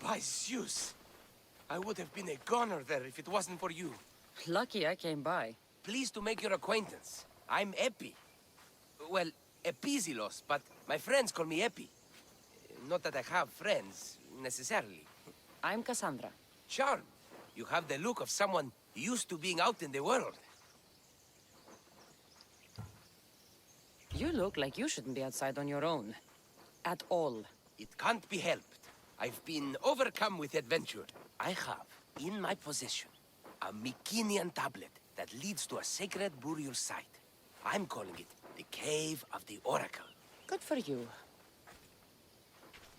By Zeus! I would have been a goner there if it wasn't for you. Lucky I came by. Pleased to make your acquaintance. I'm Epi. Well, Episilos, but my friends call me Epi. Not that I have friends, necessarily. I'm Kassandra. Charm. You have the look of someone used to being out in the world. You look like you shouldn't be outside on your own. At all. It can't be helped. I've been overcome with adventure. I have, in my possession, a Mycenaean tablet that leads to a sacred burial site. I'm calling it the Cave of the Oracle. Good for you.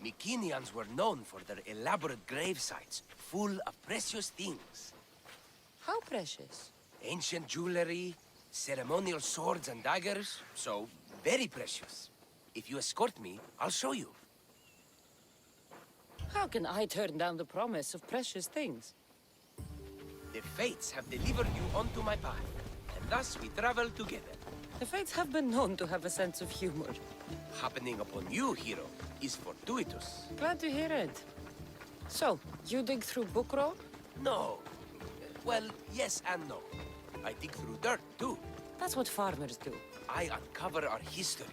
Mycenaeans were known for their elaborate grave sites, full of precious things. How precious? Ancient jewelry, ceremonial swords and daggers, so very precious. If you escort me, I'll show you. How can I turn down the promise of precious things? The fates have delivered you onto my path, and thus we travel together. The fates have been known to have a sense of humor. Happening upon you, hero, is fortuitous. Glad to hear it. So, you dig through book row? No. Well, yes and no. I dig through dirt, too. That's what farmers do. I uncover our history.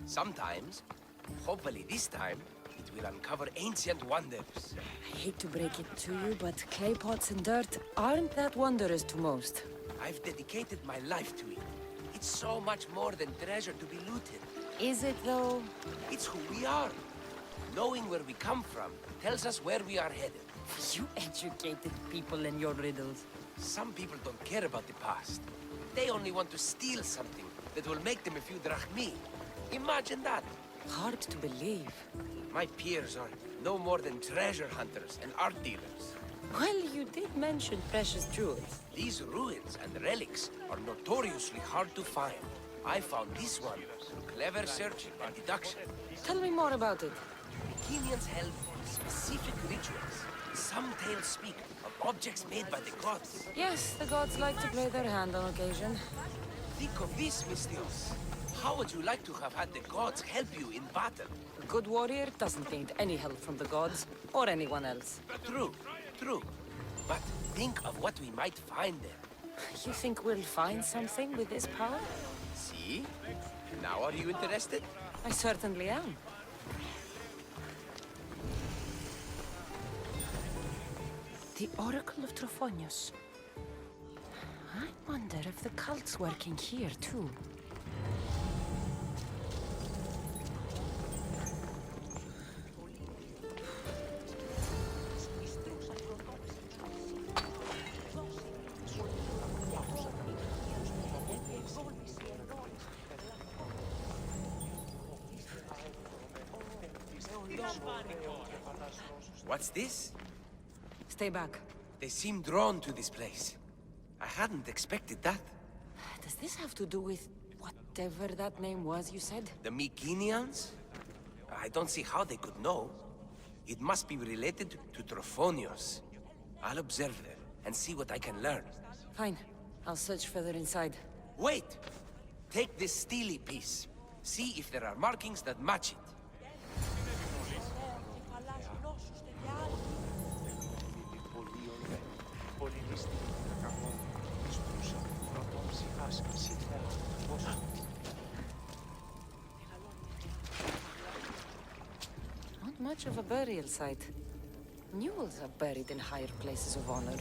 Sometimes, hopefully this time, it will uncover ancient wonders. I hate to break it to you, but clay pots and dirt aren't that wondrous to most. I've dedicated my life to it. It's so much more than treasure to be looted. Is it, though? It's who we are. Knowing where we come from tells us where we are headed. You educated people and your riddles. Some people don't care about the past. They only want to steal something that will make them a few drachmi. Imagine that. Hard to believe. My peers are no more than treasure hunters and art dealers. Well, you did mention precious jewels. These ruins and relics are notoriously hard to find. I found this one through clever search and deduction. Tell me more about it. Mycenaeans held specific rituals. Some tales speak of objects made by the gods. Yes, the gods like to play their hand on occasion. Think of this, misthios. How would you like to have had the gods help you in battle? A good warrior doesn't need any help from the gods, or anyone else. True, true. But think of what we might find there. You think we'll find something with this power? See? Now are you interested? I certainly am. The Oracle of Trophonius. I wonder if the cult's working here, too. What's this? Stay back. They seem drawn to this place. I hadn't expected that. Does this have to do with whatever that name was you said? The Mycenaeans? I don't see how they could know. It must be related to Trophonius. I'll observe there and see what I can learn. Fine. I'll search further inside. Wait! Take this steely piece. See if there are markings that match it. Not much of a burial site. Mules are buried in higher places of honor.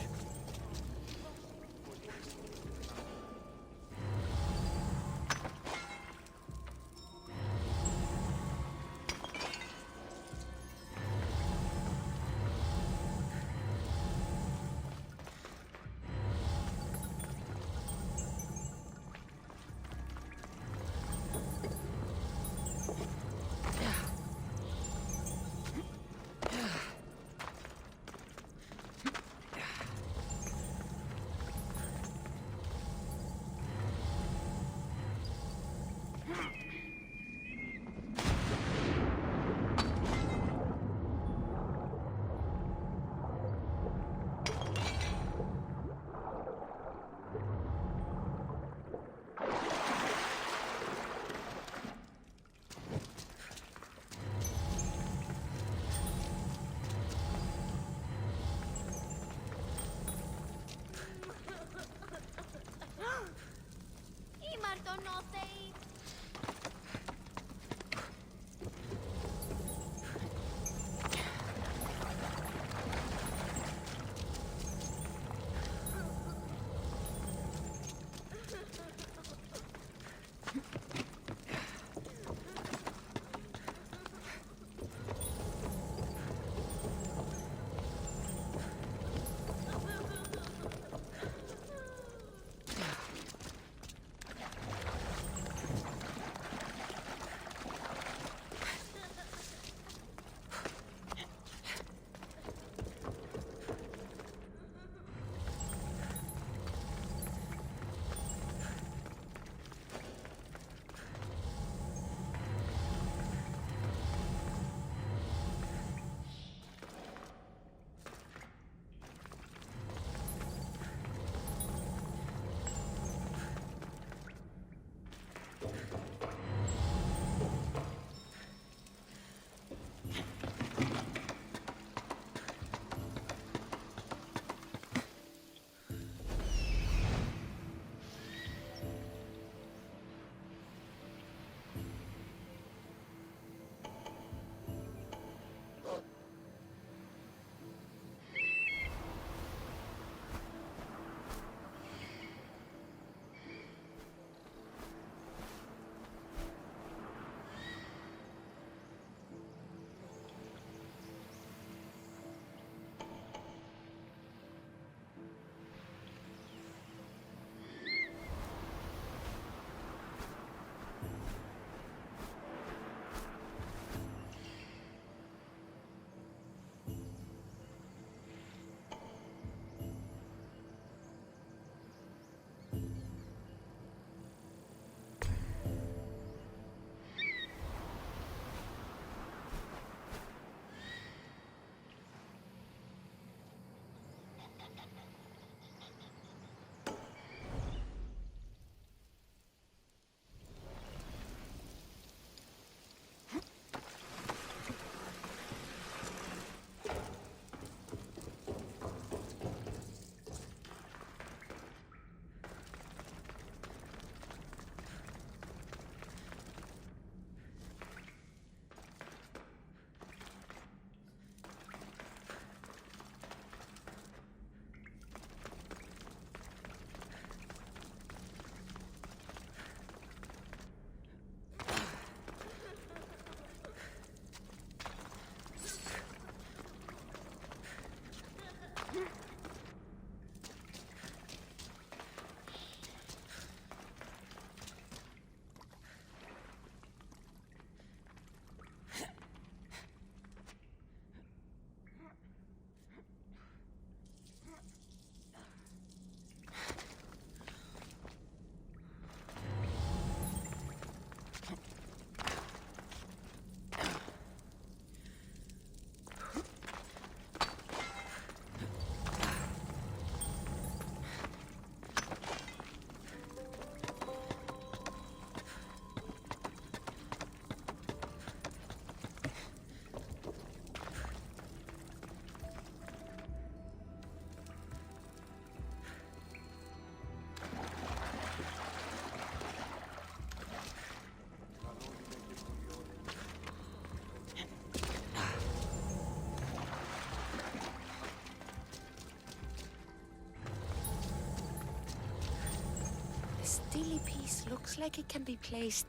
steely piece looks like it can be placed.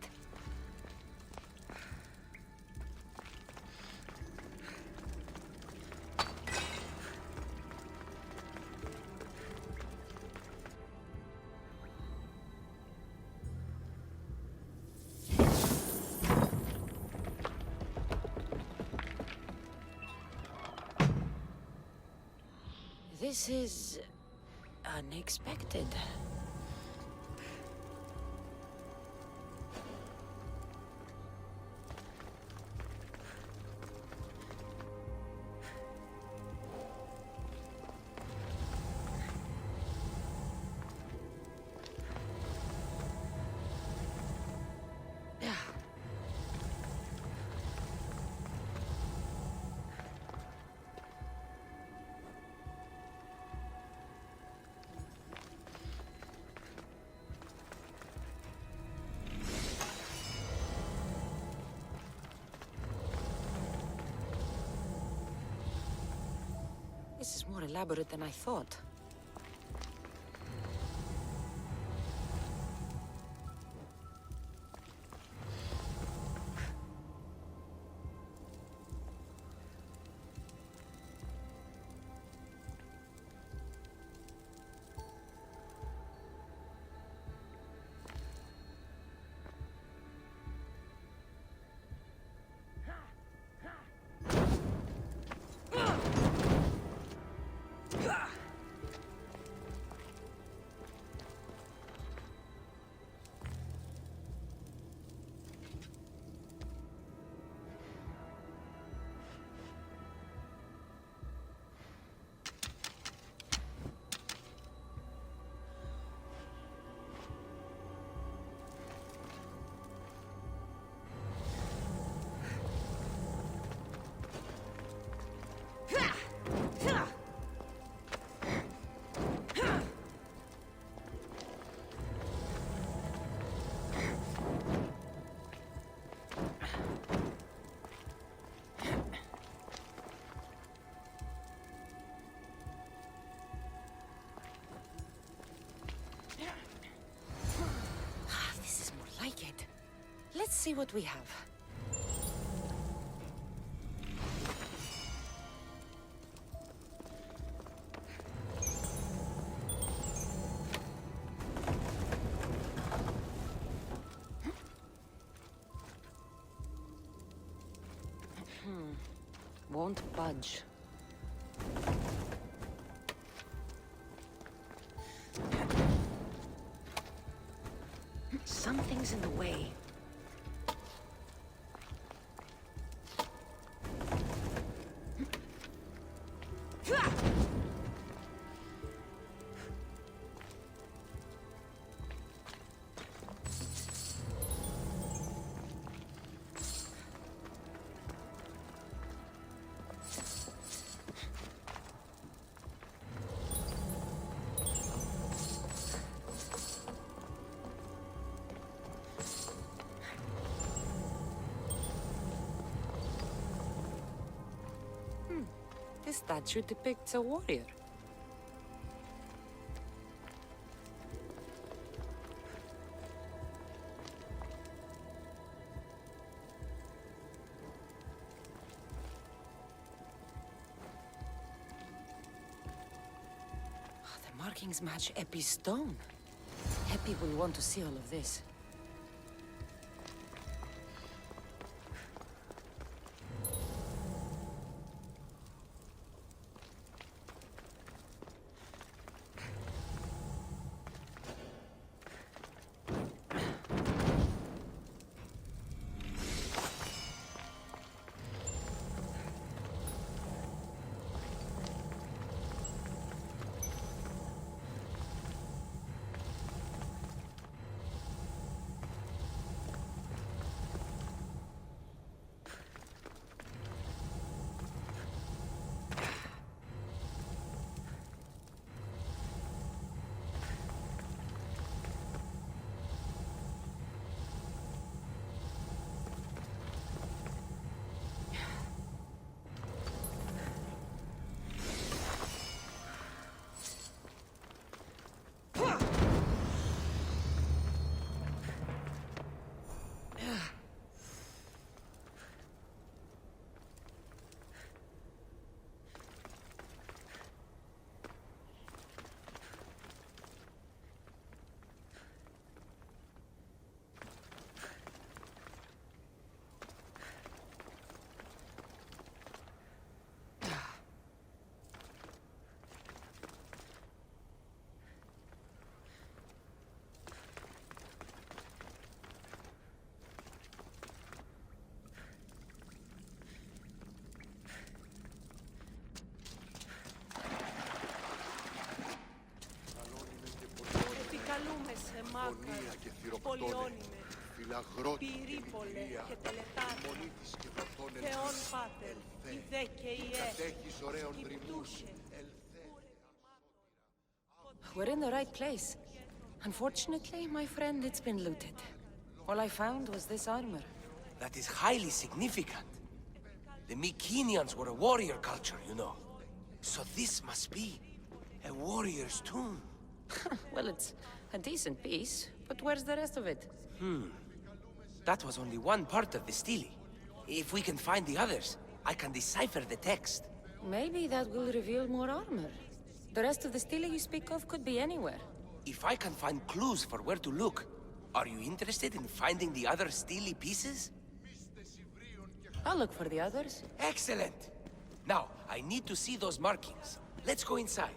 This is unexpected. This is more elaborate than I thought. This is more like it. Let's see what we have. Won't budge. Something's in the way. This statue depicts a warrior. The markings match Epi's stone. Epi will want to see all of this. Καλούμεσαι, Μάκαρ, και θυροπτώνε, πολιώνυμε, φυλαγρότη και πυρίπολε λυτηρία, και τελετάτε, μονή της και βρωτών Θεόν Πάτερ, η δε και η κατέχεις ωραίων δρυμούς, We're in the right place. Unfortunately, my friend, it's been looted. All I found was this armor. That is highly significant. The Mycenaeans were a warrior culture, you know. So this must be a warrior's tomb. Well, it's a decent piece, but where's the rest of it? That was only one part of the stele. If we can find the others, I can decipher the text. Maybe that will reveal more armor. The rest of the stele you speak of could be anywhere. If I can find clues for where to look, are you interested in finding the other stele pieces? I'll look for the others. Excellent! Now, I need to see those markings. Let's go inside.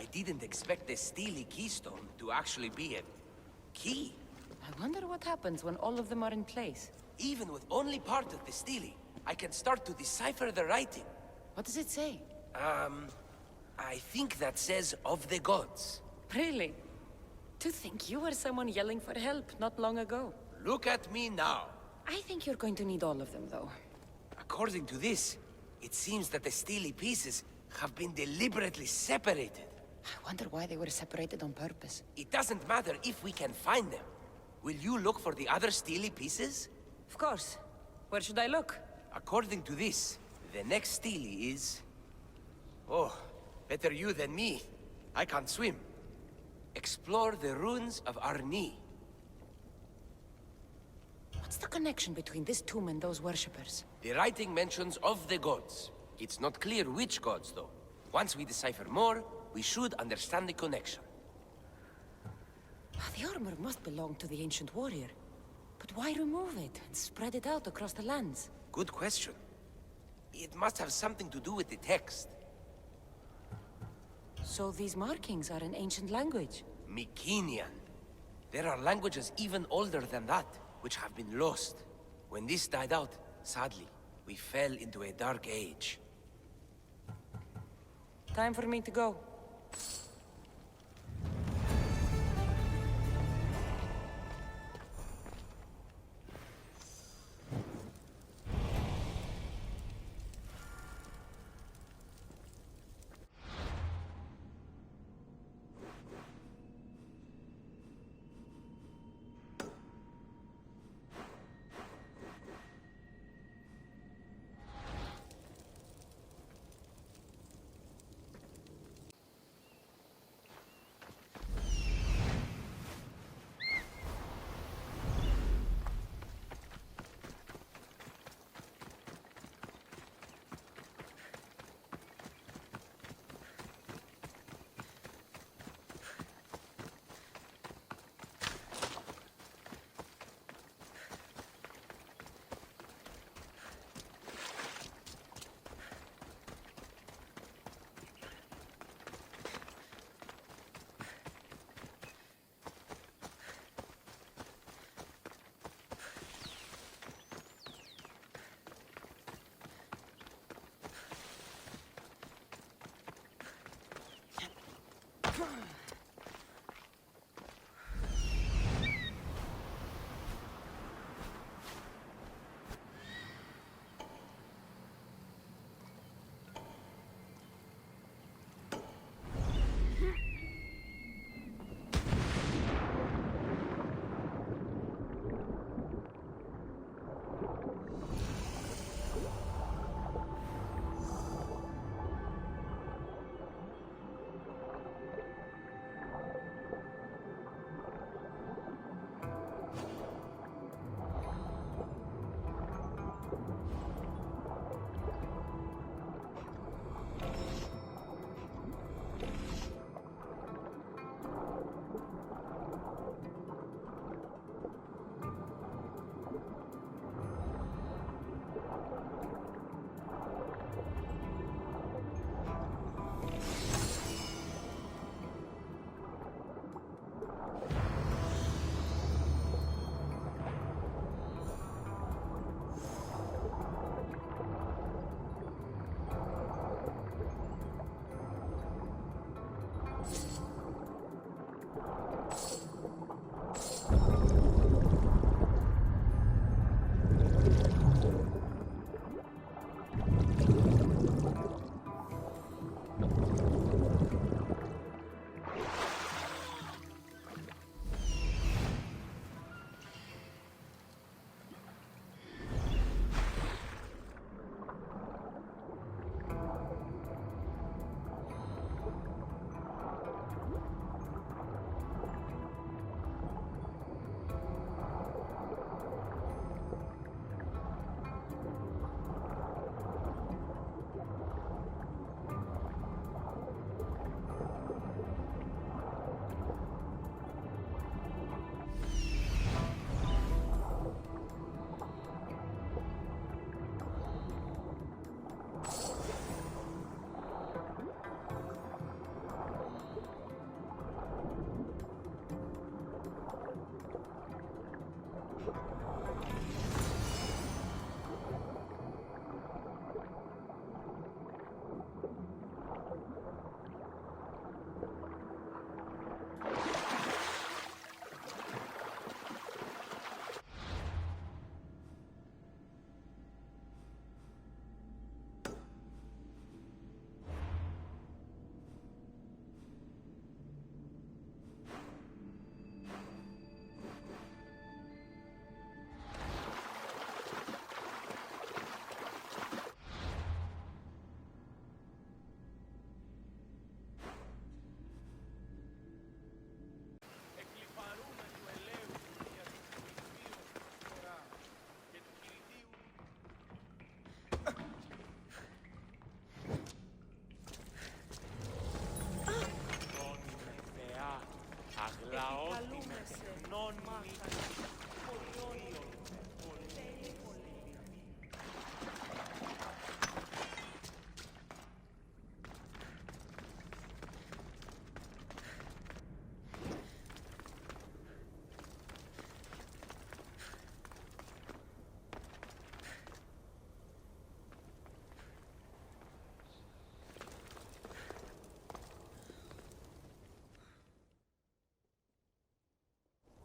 I didn't expect the stele keystone to actually be a key. I wonder what happens when all of them are in place. Even with only part of the stele, I can start to decipher the writing. What does it say? I think that says of the gods. Really? To think you were someone yelling for help not long ago. Look at me now. I think you're going to need all of them, though. According to this, it seems that the stele pieces have been deliberately separated. I wonder why they were separated on purpose. It doesn't matter if we can find them. Will you look for the other stele pieces? Of course. Where should I look? According to this, the next stele is... Oh, better you than me. I can't swim. Explore the ruins of Arni. What's the connection between this tomb and those worshippers? The writing mentions of the gods. It's not clear which gods, though. Once we decipher more, we should understand the connection. The armor must belong to the ancient warrior. But why remove it and spread it out across the lands? Good question. It must have something to do with the text. So these markings are in ancient language? Mycenaean. There are languages even older than that, which have been lost. When this died out, sadly, we fell into a dark age. Time for me to go.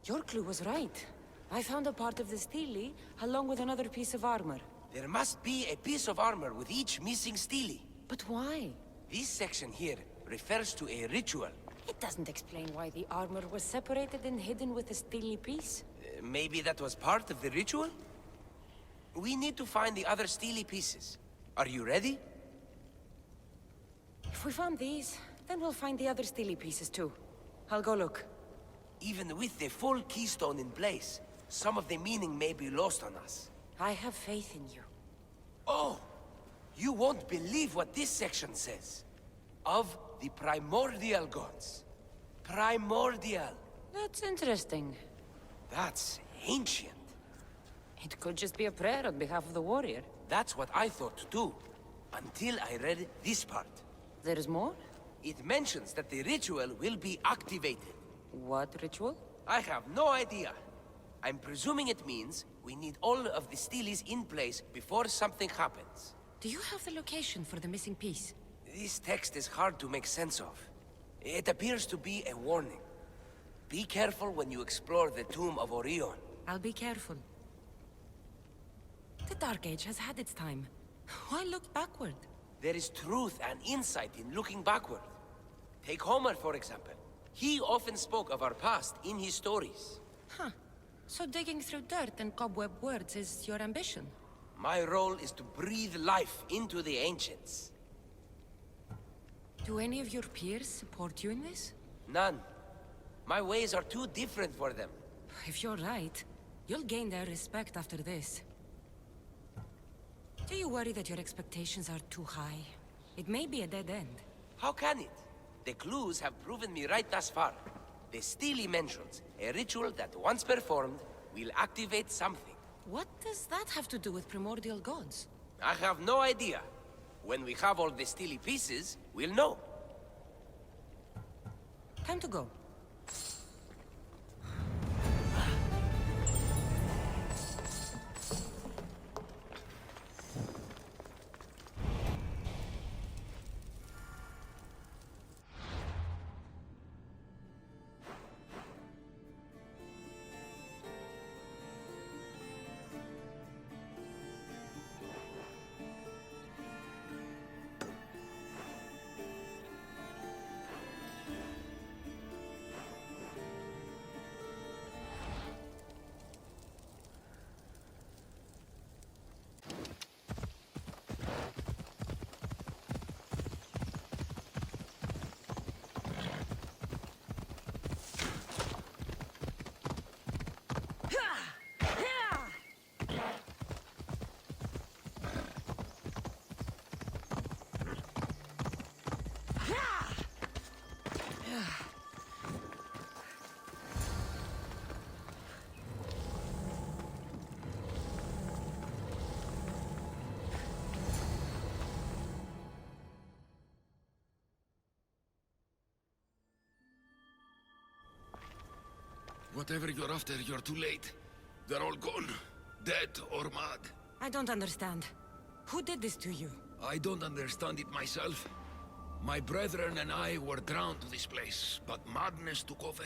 Your clue was right. I found a part of the stele, along with another piece of armor. There must be a piece of armor with each missing stele. But why? This section here refers to a ritual. It doesn't explain why the armor was separated and hidden with a stele piece. Maybe that was part of the ritual? We need to find the other stele pieces. Are you ready? If we found these, then we'll find the other stele pieces too. I'll go look. Even with the full keystone in place, some of the meaning may be lost on us. I have faith in you. Oh! You won't believe what this section says. Of the primordial gods. Primordial. That's interesting. That's ancient. It could just be a prayer on behalf of the warrior. That's what I thought too. Until I read this part. There's more? It mentions that the ritual will be activated. What ritual? I have no idea. I'm presuming it means we need all of the steles in place before something happens. Do you have the location for the missing piece? This text is hard to make sense of. It appears to be a warning. Be careful when you explore the tomb of Orion. I'll be careful. The Dark Age has had its time. Why look backward? There is truth and insight in looking backward. Take Homer, for example. He often spoke of our past in his stories. Huh. So digging through dirt and cobweb words is your ambition? My role is to breathe life into the ancients. Do any of your peers support you in this? None. My ways are too different for them. If you're right, you'll gain their respect after this. Do you worry that your expectations are too high? It may be a dead end. How can it? The clues have proven me right thus far. The stele mentions a ritual that once performed will activate something. What does that have to do with primordial gods? I have no idea. When we have all the stele pieces, we'll know. Time to go. Whatever you're after, you're too late. They're all gone. Dead or mad. I don't understand. Who did this to you? I don't understand it myself. My brethren and I were drawn to this place, but madness took over.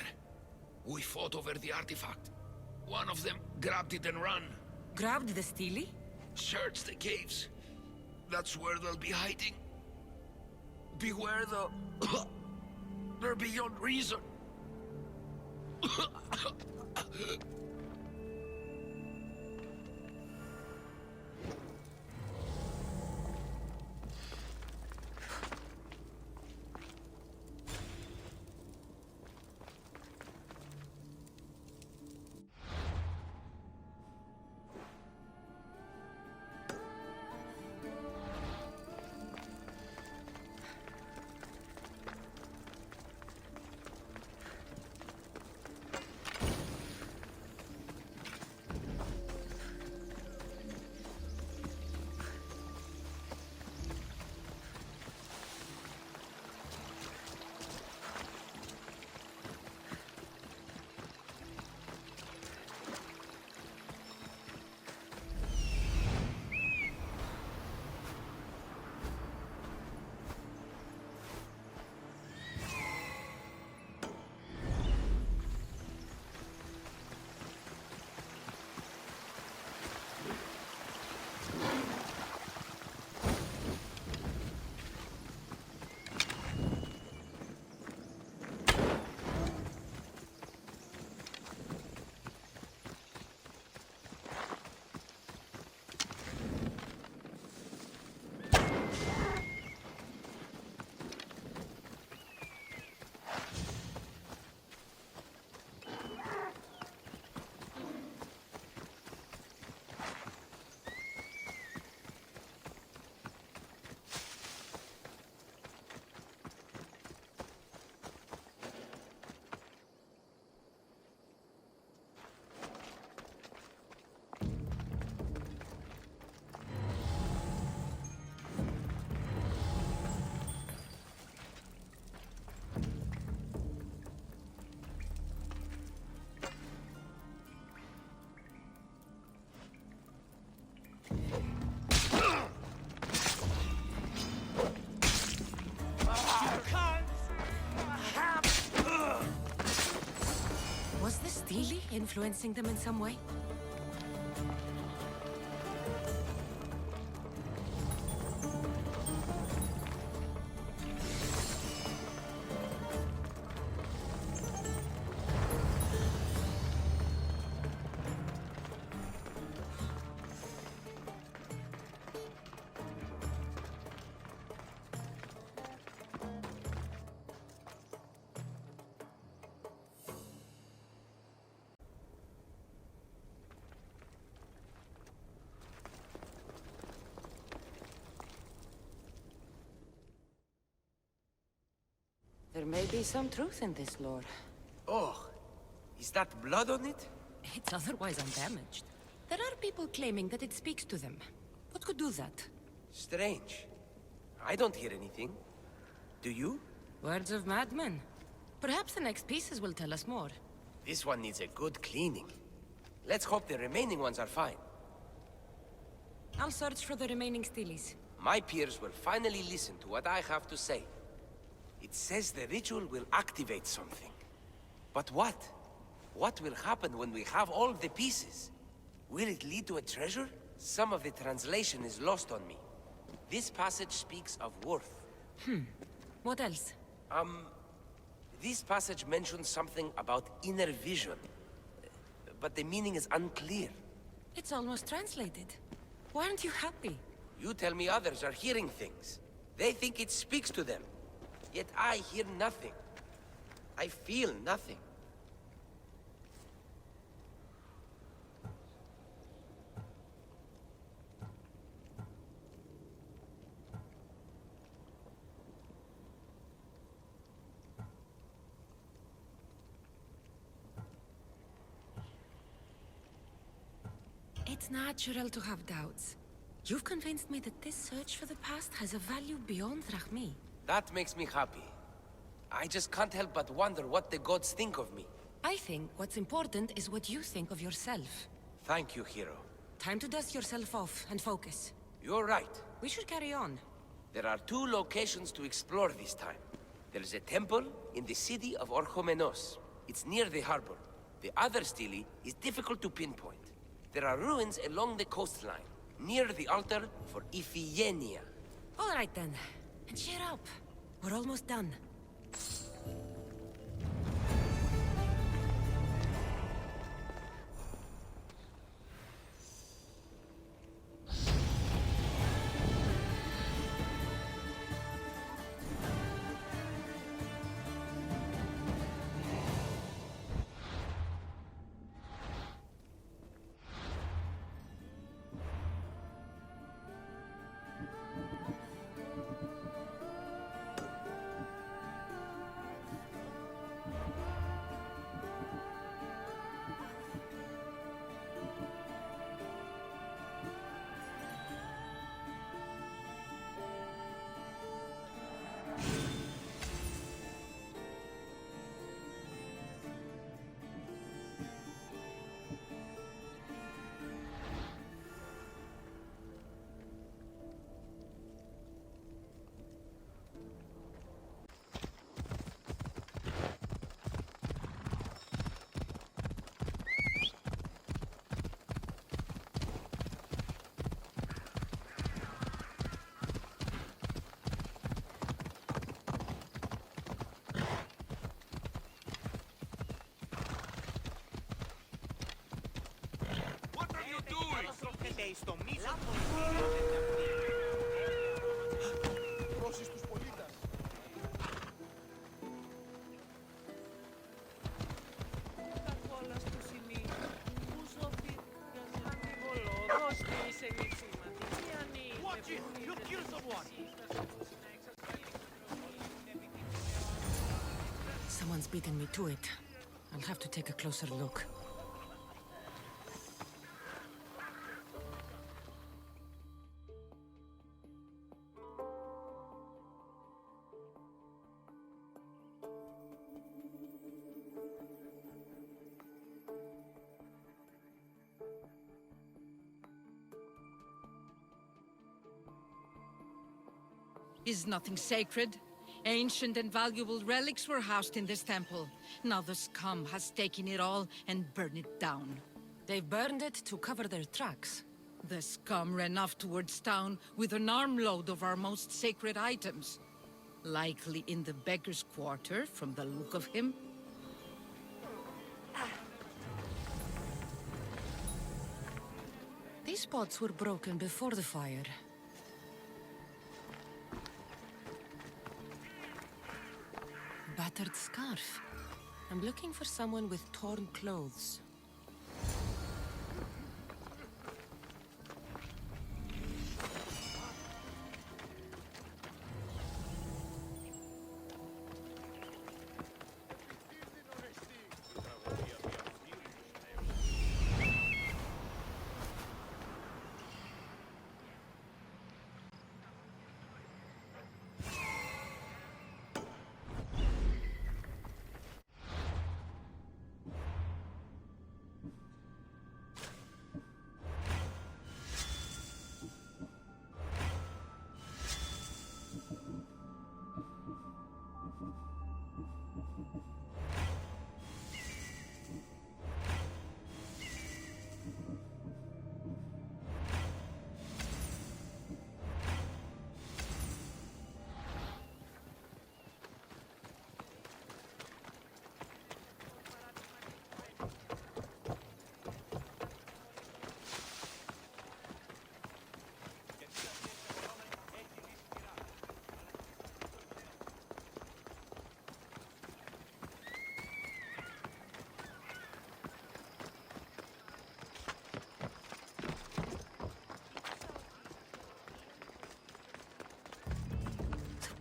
We fought over the artifact. One of them grabbed it and ran. Grabbed the stele? Search the caves. That's where they'll be hiding. Beware the... They're beyond reason. influencing them in some way? There may be some truth in this lore. Oh, is that blood on it? It's otherwise undamaged. There are people claiming that it speaks to them. What could do that? Strange. I don't hear anything. Do you? Words of madmen. Perhaps the next pieces will tell us more. This one needs a good cleaning. Let's hope the remaining ones are fine. I'll search for the remaining steelies. My peers will finally listen to what I have to say. It says the ritual will activate something. But what? What will happen when we have all the pieces? Will it lead to a treasure? Some of the translation is lost on me. This passage speaks of worth. What else? This passage mentions something about inner vision. But the meaning is unclear. It's almost translated. Why aren't you happy? You tell me others are hearing things. They think it speaks to them. Yet I hear nothing. I feel nothing. It's natural to have doubts. You've convinced me that this search for the past has a value beyond Rahmi. That makes me happy. I just can't help but wonder what the gods think of me. I think what's important is what you think of yourself. Thank you, hero. Time to dust yourself off and focus. You're right. We should carry on. There are 2 locations to explore this time. There's a temple in the city of Orchomenos. It's near the harbor. The other stele is difficult to pinpoint. There are ruins along the coastline, near the altar for Iphigenia. All right then. And cheer up. We're almost done. Δώσεις τους πολίτες. Τα κόλλα στο σημείο. Που σοφή αμφιβολό. Δώστε σε νησίματι. Watch it! You'll kill someone! Someone's beaten me to it. I'll have to take a closer look. Is nothing sacred? Ancient and valuable relics were housed in this temple. Now the scum has taken it all and burned it down. They've burned it to cover their tracks. The scum ran off towards town with an armload of our most sacred items. Likely in the beggar's quarter, from the look of him. These pots were broken before the fire. Battered scarf. I'm looking for someone with torn clothes.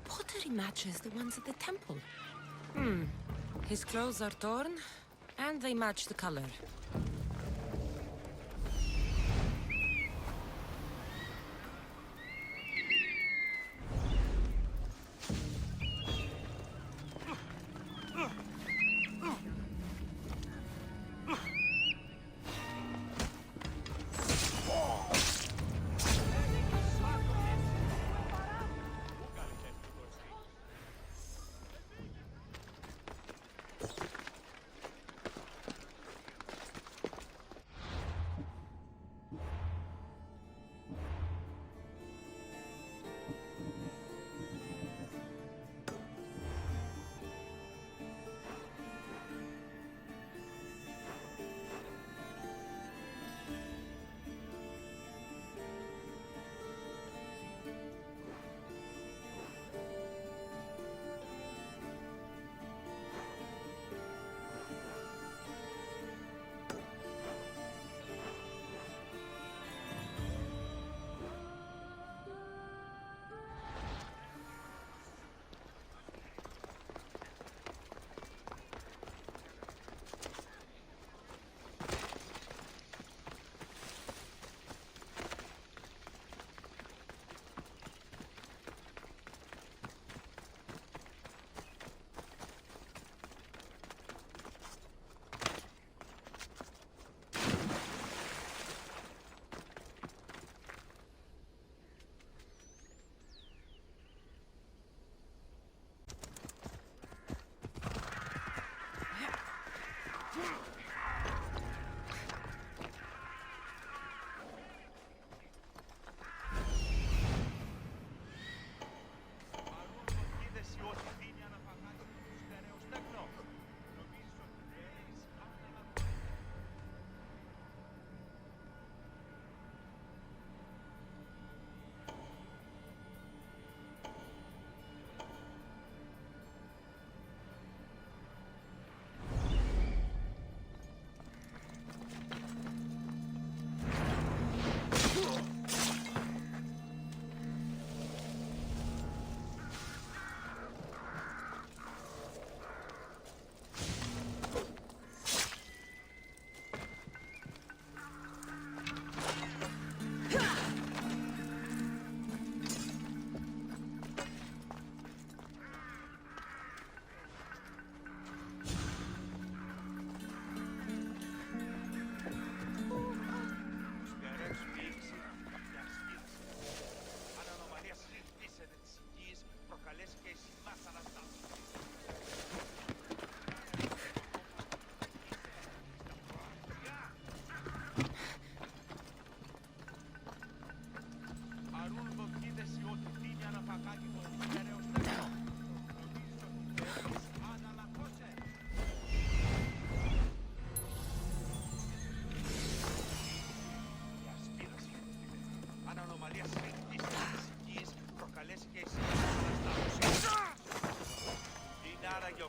Pottery matches the ones at the temple. His clothes are torn, and they match the color.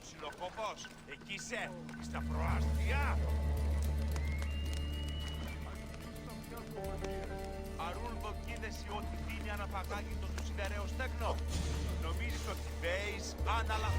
ξυλοκόπος. Εκεί είσαι, στα προάστια. Αρούν δοκίδεσαι ότι δίνει αναπαγάγητο του σιδεραίο στέκνο. Νομίζεις ότι βέεις άναλα...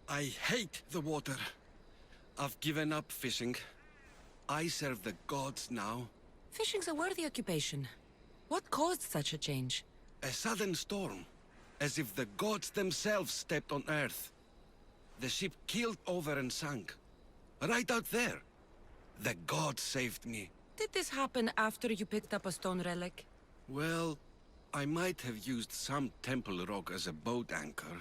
I hate the water. I've given up fishing. I serve the gods now. Fishing's a worthy occupation. What caused such a change? A sudden storm, as if the gods themselves stepped on Earth. The ship keeled over and sank. Right out there. The gods saved me. Did this happen after you picked up a stone relic? Well, I might have used some temple rock as a boat anchor.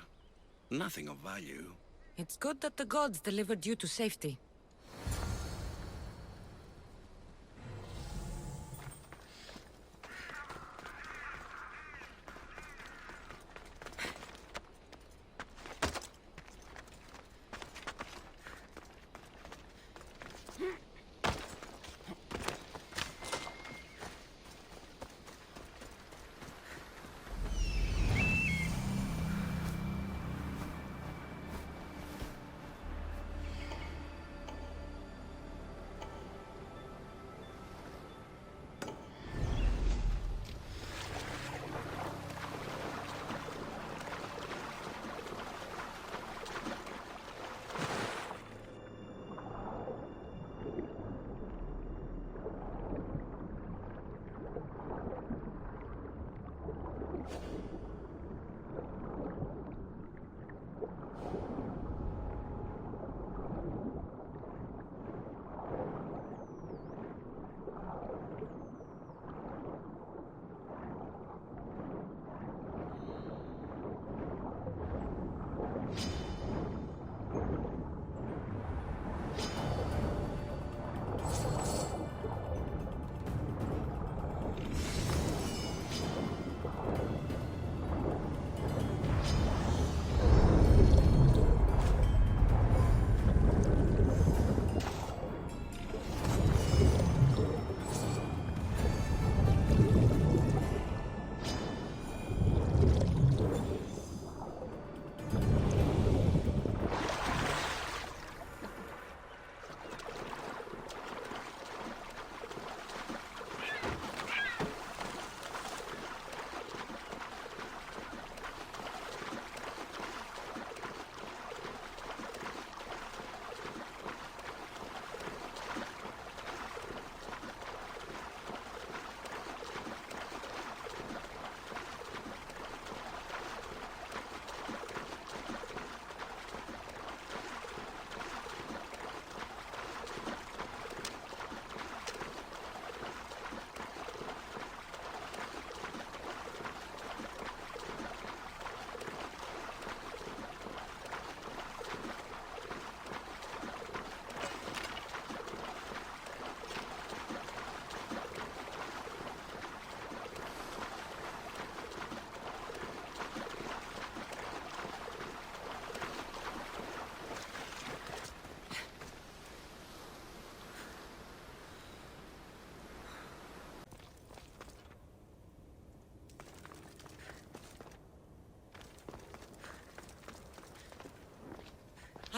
Nothing of value. It's good that the gods delivered you to safety.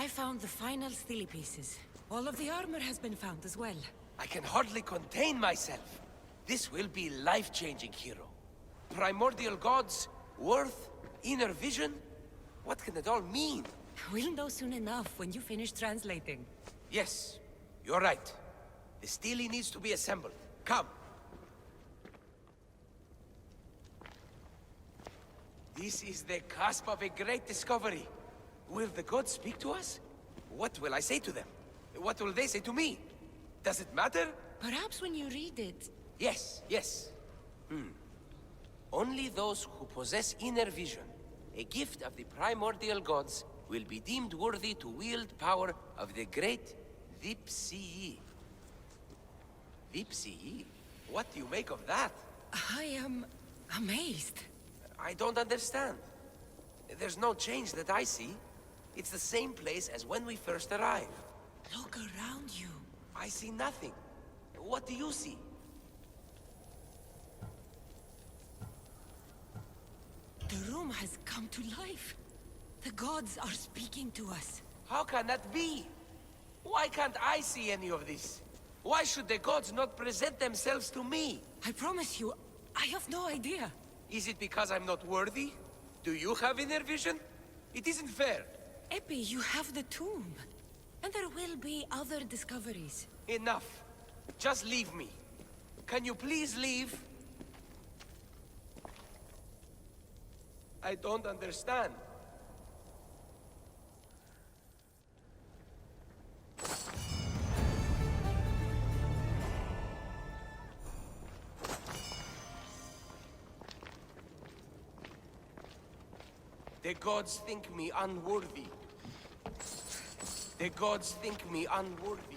I found the final stilly pieces. All of the armor has been found as well. I can hardly contain myself. This will be life-changing, hero. Primordial gods, worth, inner vision? What can it all mean? We'll know soon enough when you finish translating. Yes, you're right. The stele needs to be assembled. Come. This is the cusp of a great discovery. Will the gods speak to us? What will I say to them? What will they say to me? Does it matter? Perhaps when you read it... Yes, yes. Only those who possess inner vision, a gift of the primordial gods, will be deemed worthy to wield power of the great Vipsii. Vipsii? What do you make of that? I am... amazed. I don't understand. There's no change that I see. It's the same place as when we first arrived. Look around you. I see nothing. What do you see? The room has come to life. The gods are speaking to us. How can that be? Why can't I see any of this? Why should the gods not present themselves to me? I promise you, I have no idea. Is it because I'm not worthy? Do you have inner vision? It isn't fair. Epi, you have the tomb. And there will be other discoveries. Enough. Just leave me. Can you please leave? I don't understand. The gods think me unworthy. The gods think me unworthy.